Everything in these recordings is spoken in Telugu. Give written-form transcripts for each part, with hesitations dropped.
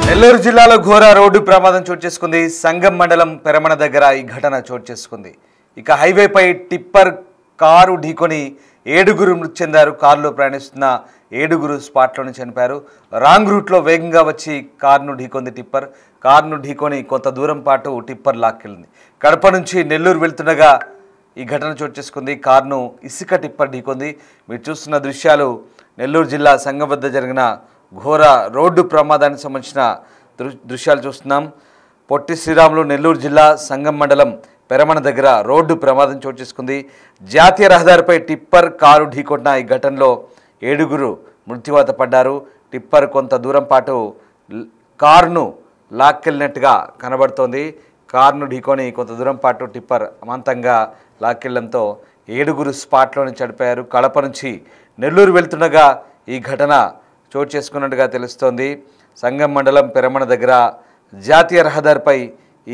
నెల్లూరు జిల్లాలో ఘోర రోడ్డు ప్రమాదం చోటు చేసుకుంది. సంగం మండలం పెరమణ దగ్గర ఈ ఘటన చోటు చేసుకుంది. ఇక హైవేపై టిప్పర్ కారు ఢీకొని 7గురు మృతి చెందారు. కారులో ప్రయాణిస్తున్న 7గురు స్పాట్లోనే చనిపోయారు. రాంగ్ రూట్లో వేగంగా వచ్చి కారును ఢీకొంది టిప్పర్. కారును ఢీకొని కొంత దూరం పాటు టిప్పర్ లాక్కెళ్ళింది. కడప నుంచి నెల్లూరు వెళ్తుండగా ఈ ఘటన చోటు చేసుకుంది. కారును ఇసుక టిప్పర్ ఢీకొంది. మీరు చూస్తున్న దృశ్యాలు నెల్లూరు జిల్లా సంగం వద్ద జరిగిన ఘోర రోడ్డు ప్రమాదానికి సంబంధించిన దృశ్యాలు చూస్తున్నాం. పొట్టి శ్రీరాములు నెల్లూరు జిల్లా సంగం మండలం పెరమణ దగ్గర రోడ్డు ప్రమాదం చోటు చేసుకుంది. జాతీయ రహదారిపై టిప్పర్ కారు ఢీకొట్టిన ఈ ఘటనలో 7గురు మృత్యువాత పడ్డారు. టిప్పర్ కొంత దూరం పాటు కారును లాక్కెళ్ళినట్టుగా కనబడుతోంది. కారును ఢీకొని కొంత దూరం పాటు టిప్పర్ అమాంతంగా లాక్కెళ్లడంతో 7గురు స్పాట్లోనే చనిపోయారు. కడప నుంచి నెల్లూరు వెళ్తుండగా ఈ ఘటన చోటు చేసుకున్నట్టుగా తెలుస్తోంది. సంగం మండలం పెరమణ దగ్గర జాతీయ రహదారిపై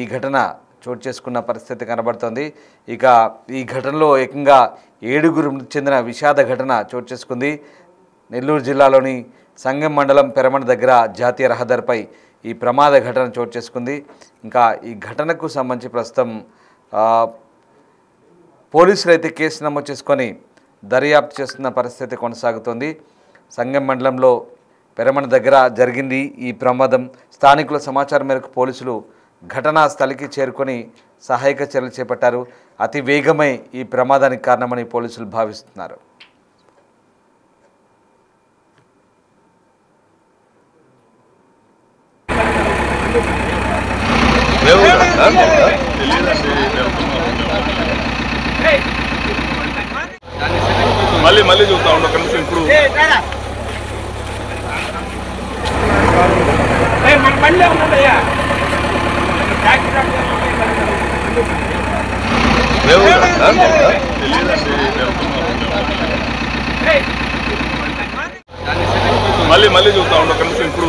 ఈ ఘటన చోటు చేసుకున్న పరిస్థితి కనబడుతోంది. ఇక ఈ ఘటనలో ఏకంగా 7గురు మృతి చెందిన విషాద ఘటన చోటు చేసుకుంది. నెల్లూరు జిల్లాలోని సంగం మండలం పెరమణ దగ్గర జాతీయ రహదారిపై ఈ ప్రమాద ఘటన చోటు చేసుకుంది. ఇంకా ఈ ఘటనకు సంబంధించి ప్రస్తుతం పోలీసులు అయితే కేసు నమోదు చేసుకొని దర్యాప్తు చేస్తున్న పరిస్థితి కొనసాగుతోంది. సంగం మండలంలో పెరమణ దగ్గర జరిగింది ఈ ప్రమాదం. స్థానికుల సమాచారం మేరకు పోలీసులు ఘటనా స్థలికి చేరుకొని సహాయక చర్యలు చేపట్టారు. అతి వేగమే ఈ ప్రమాదానికి కారణమని పోలీసులు భావిస్తున్నారు. మళ్ళీ చూస్తా ఉండ కనీసం ఇప్పుడు మళ్ళీ చూస్తా ఉండ కనీసం ఇప్పుడు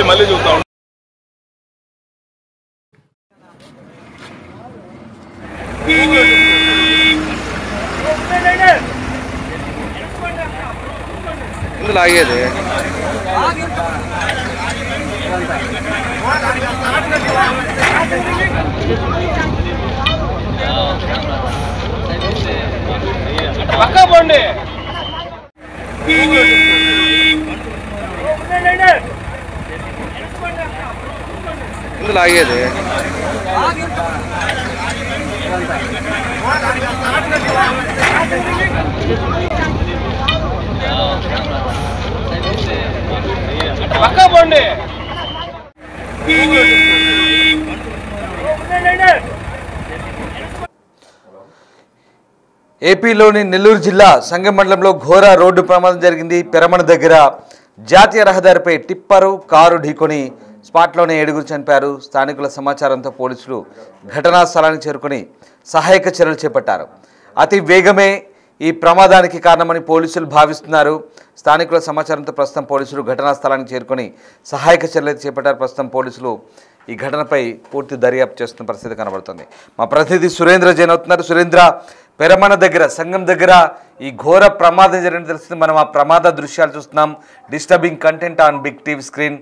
మళ్ళీ చూస్తా ఉండ ఇందులో ఆగేది ఇందులో ఆగేది ఏపీలోని నెల్లూరు జిల్లా సంగం మండలంలో ఘోర రోడ్డు ప్రమాదం జరిగింది. పెరమణ దగ్గర జాతీయ రహదారిపై టిప్పరు కారు ఢీకొని స్పాట్లోనే 7గురు చనిపోయారు. స్థానికుల సమాచారంతో పోలీసులు ఘటనా స్థలానికి చేరుకొని సహాయక చర్యలు చేపట్టారు. అతి వేగమే ఈ ప్రమాదానికి కారణమని పోలీసులు భావిస్తున్నారు. స్థానికుల సమాచారంతో ప్రస్తుతం పోలీసులు ఘటనా స్థలానికి చేరుకొని సహాయక చర్యలు చేపట్టారు. ప్రస్తుతం పోలీసులు ఈ ఘటనపై పూర్తి దర్యాప్తు చేస్తున్న పరిస్థితి కనబడుతుంది. మా ప్రతినిధి సురేంద్ర జైన్ అవుతున్నారు. సురేంద్ర, పెరమణ దగ్గర సంగం దగ్గర ఈ ఘోర ప్రమాదం జరిగినట్టు తెలుస్తుంది. మనం ఆ ప్రమాద దృశ్యాలు చూస్తున్నాం. Disturbing content on big TV screen.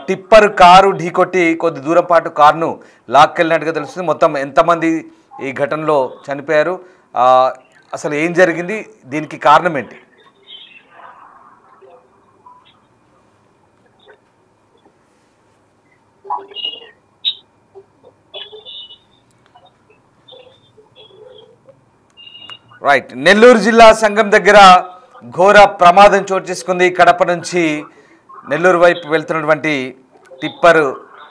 Tipper car ఢీకొట్టి కొద్ది దూరం పాటు కారును లాక్కెళ్ళినట్టుగా తెలుస్తుంది. మొత్తం ఎంతమంది ఈ ఘటనలో చనిపోయారు, అసలు ఏం జరిగింది, దీనికి కారణం ఏంటి? రైట్, నెల్లూరు జిల్లా సంగం దగ్గర ఘోర ప్రమాదం చోటు చేసుకుంది. కడప నుంచి నెల్లూరు వైపు వెళ్తున్నటువంటి టిప్పర్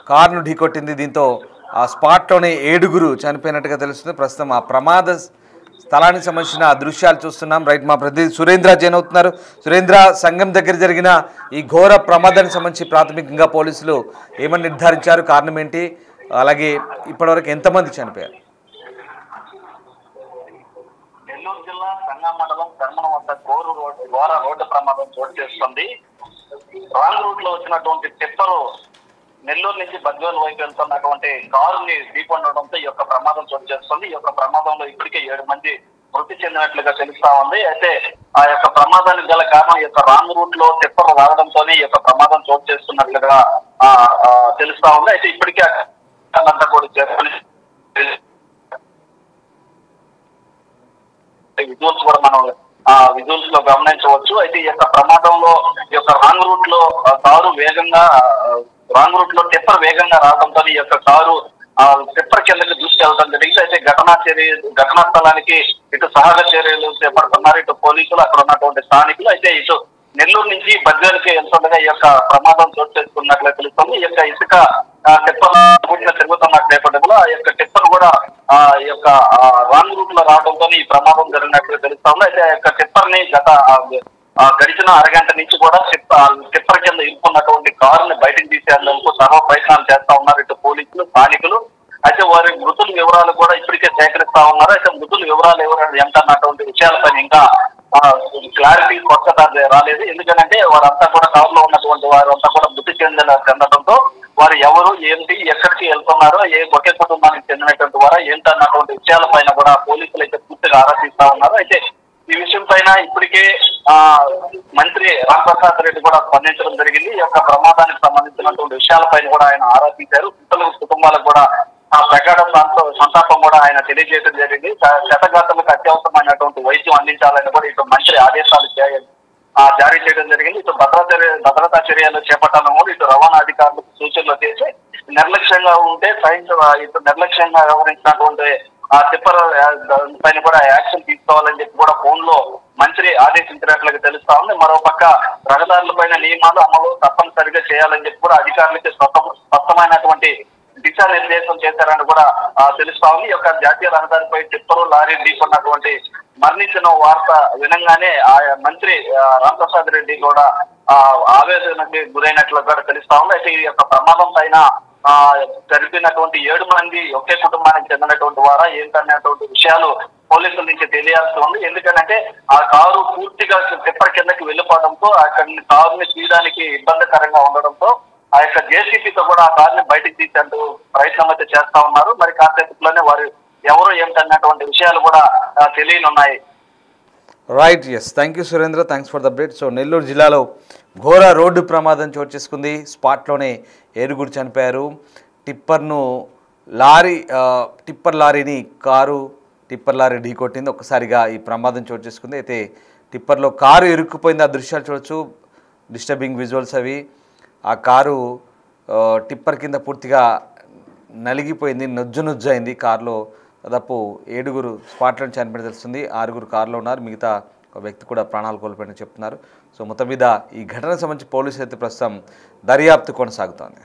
కారును ఢీకొట్టింది. దీంతో ఆ స్పాట్లోనే 7గురు చనిపోయినట్టుగా తెలుస్తుంది. ప్రస్తుతం ఆ ప్రమాద స్థలానికి సంబంధించిన దృశ్యాలు చూస్తున్నాం. రైట్, మా ప్రతినిధి సురేంద్ర జైన్ అవుతున్నారు. సురేంద్ర, సంగం దగ్గర జరిగిన ఈ ఘోర ప్రమాదానికి సంబంధించి ప్రాథమికంగా పోలీసులు ఏమని నిర్ధారించారు, కారణం ఏంటి, అలాగే ఇప్పటివరకు ఎంతమంది చనిపోయారు? నెల్లూరు జిల్లా సంగం మండలం పెరమణ వద్ద ఘోర రోడ్డు ప్రమాదం చోటు చేసుకుంది. రాంగ్ రూట్ లో వచ్చినటువంటి టిప్పరు నెల్లూరు నుంచి బద్వేలు వైపు వెళ్తున్నటువంటి కారుని ఢీకొనడంతో ఈ యొక్క ప్రమాదం చోటు చేస్తుంది. ఈ యొక్క ప్రమాదంలో ఇప్పటికే 7 మంది మృతి చెందినట్లుగా తెలుస్తా ఉంది. అయితే ఆ యొక్క ప్రమాదానికి గల కారణం ఈ యొక్క రాంగ్ రూట్ లో టిప్పర్ రావడంతో ఈ యొక్క ప్రమాదం చోటు చేస్తున్నట్లుగా తెలుస్తా ఉంది. అయితే ఇప్పటికే అంతా కూడా చేసుకుని విజువల్స్ కూడా మనం విజువల్స్ లో గమనించవచ్చు. అయితే ఈ యొక్క ప్రమాదంలో ఈ యొక్క రాంగ్ రూట్ లో కారు వేగంగా రాంగ్ రూట్ లో టిప్పర్ వేగంగా రావడంతో ఈ యొక్క కారు టిప్పర్ కిందకి దూసుకెళ్ళడం జరిగింది. అయితే ఘటనా స్థలానికి ఇటు సహాయ చర్యలు చేపడుతున్నారు ఇటు పోలీసులు, అక్కడ ఉన్నటువంటి స్థానికులు. అయితే ఇటు నెల్లూరు నుంచి బద్వేలుకి వెళ్తుండగా ఈ యొక్క ప్రమాదం చోటు చేసుకున్నట్లే తెలుస్తుంది. ఈ యొక్క ఇసుక టిప్పర్ తిరుగుతున్న నేపథ్యంలో ఆ యొక్క టిప్పర్ కూడా ఈ యొక్క రాంగ్ రూట్ లో రావడంతో ఈ ప్రమాదం జరిగినట్లు తెలుస్తా ఉంది. అయితే ఆ యొక్క టిప్పర్ ని గడిచిన అరగంట నుంచి కూడా టిప్పర్ కింద ఇరుక్కున్నటువంటి కారుని బయటకు తీసేందుకు సర్వ ప్రయత్నాలు చేస్తా ఉన్నారు ఇటు పోలీసులు, స్థానికులు. అయితే వారి మృతుల వివరాలు కూడా ఇప్పటికే సేకరిస్తా ఉన్నారు. అయితే మృతుల వివరాలు ఏంటన్నటువంటి విషయాలపై ఇంకా క్లారిటీ స్పష్టత రాలేదు. ఎందుకంటే వారంతా కూడా కారులో ఉన్నటువంటి వారంతా కూడా మృతి చెందడంతో వారు ఎవరు, ఏంటి, ఎక్కడికి వెళ్తున్నారో, ఒకే కుటుంబానికి చెందినటువంటి వారా ఏంటన్నటువంటి విషయాలపైన కూడా పోలీసులు అయితే పూర్తిగా ఆరా తీస్తా ఉన్నారు. అయితే ఈ విషయం పైన ఇప్పటికే మంత్రి రాంప్రసాద్ రెడ్డి కూడా స్పందించడం జరిగింది. ఈ యొక్క ప్రమాదానికి సంబంధించినటువంటి విషయాలపైన కూడా ఆయన ఆరా తీశారు. కుటుంబాలకు కూడా ప్రగాఢ సంతాపం కూడా ఆయన తెలియజేయడం జరిగింది. క్షతగాతులకు అత్యవసరమైనటువంటి వైద్యం అందించాలని కూడా ఇటు మంత్రి ఆదేశాలు జారీ చేయడం జరిగింది. ఇటు భద్రతా చర్యలు చేపట్టాలని కూడా ఇటు రవాణా అధికారులకు సూచనలు చేసి నిర్లక్ష్యంగా ఉంటే ఇటు నిర్లక్ష్యంగా వ్యవహరించినటువంటి టిప్పర్ పైన కూడా యాక్షన్ తీసుకోవాలని చెప్పి కూడా ఫోన్ లో మంత్రి ఆదేశించినట్లుగా తెలుస్తా ఉంది. మరోపక్క రహదారుల పైన నియమాలు అమలు తప్పనిసరిగా చేయాలని చెప్పి కూడా అధికారులకి స్పష్టమైనటువంటి దిశానిర్దేశం చేశారని కూడా తెలుస్తా ఉంది. ఈ యొక్క జాతీయ రహదారిపై టిప్పరు లారీ ఢీకొన్నటువంటి మరణించిన వార్త వినంగానే ఆ మంత్రి రాంప్రసాద్ రెడ్డి కూడా ఆవేదనకి గురైనట్లు కూడా తెలుస్తా ఉంది. అయితే ఈ యొక్క ప్రమాదం పైన జరిపినటువంటి 7 మంది ఒకే కుటుంబానికి చెందినటువంటి వారా ఏంటనేటువంటి విషయాలు పోలీసుల నుంచి తెలియాల్సి ఉంది. ఎందుకంటే ఆ కారు పూర్తిగా టిప్పర్ కిందకి వెళ్ళిపోవడంతో అక్కడ కారుని తీయడానికి ఇబ్బందికరంగా ఉండడంతో ఆ యొక్క జేసీబీతో కూడా ఆ కారుని బయటకు తీసేందుకు ప్రయత్నం అయితే చేస్తా ఉన్నారు. మరి కాసేపట్లోనే వారు ఎవరు ఏంటన్నటువంటి విషయాలు కూడా తెలియనున్నాయి. Right, yes, thank you Surendra, thanks for the update. So Nellore జిల్లాలో ఘోర రోడ్డు ప్రమాదం చోటు చేసుకుంది. స్పాట్లోనే 7 చనిపోయారు. టిప్పర్ లారీని టిప్పర్ లారీ ఢీకొట్టింది. ఒక్కసారిగా ఈ ప్రమాదం చోటు చేసుకుంది. అయితే టిప్పర్లో కారు ఇరుక్కుపోయింది. ఆ దృశ్యాలు చూడొచ్చు, డిస్టర్బింగ్ విజువల్స్ అవి. ఆ కారు టిప్పర్ కింద పూర్తిగా నలిగిపోయింది, నుజ్జు అయింది. కారులో దాదాపు 7 స్పాట్లో చనిపోయిన తెలుస్తుంది. 6 కారులో ఉన్నారు. మిగతా ఒక వ్యక్తి కూడా ప్రాణాలు కోల్పోయినని చెప్తున్నారు. సో మొత్తం మీద ఈ ఘటనకు సంబంధించి పోలీసులు అయితే ప్రస్తుతం దర్యాప్తు కొనసాగుతోంది.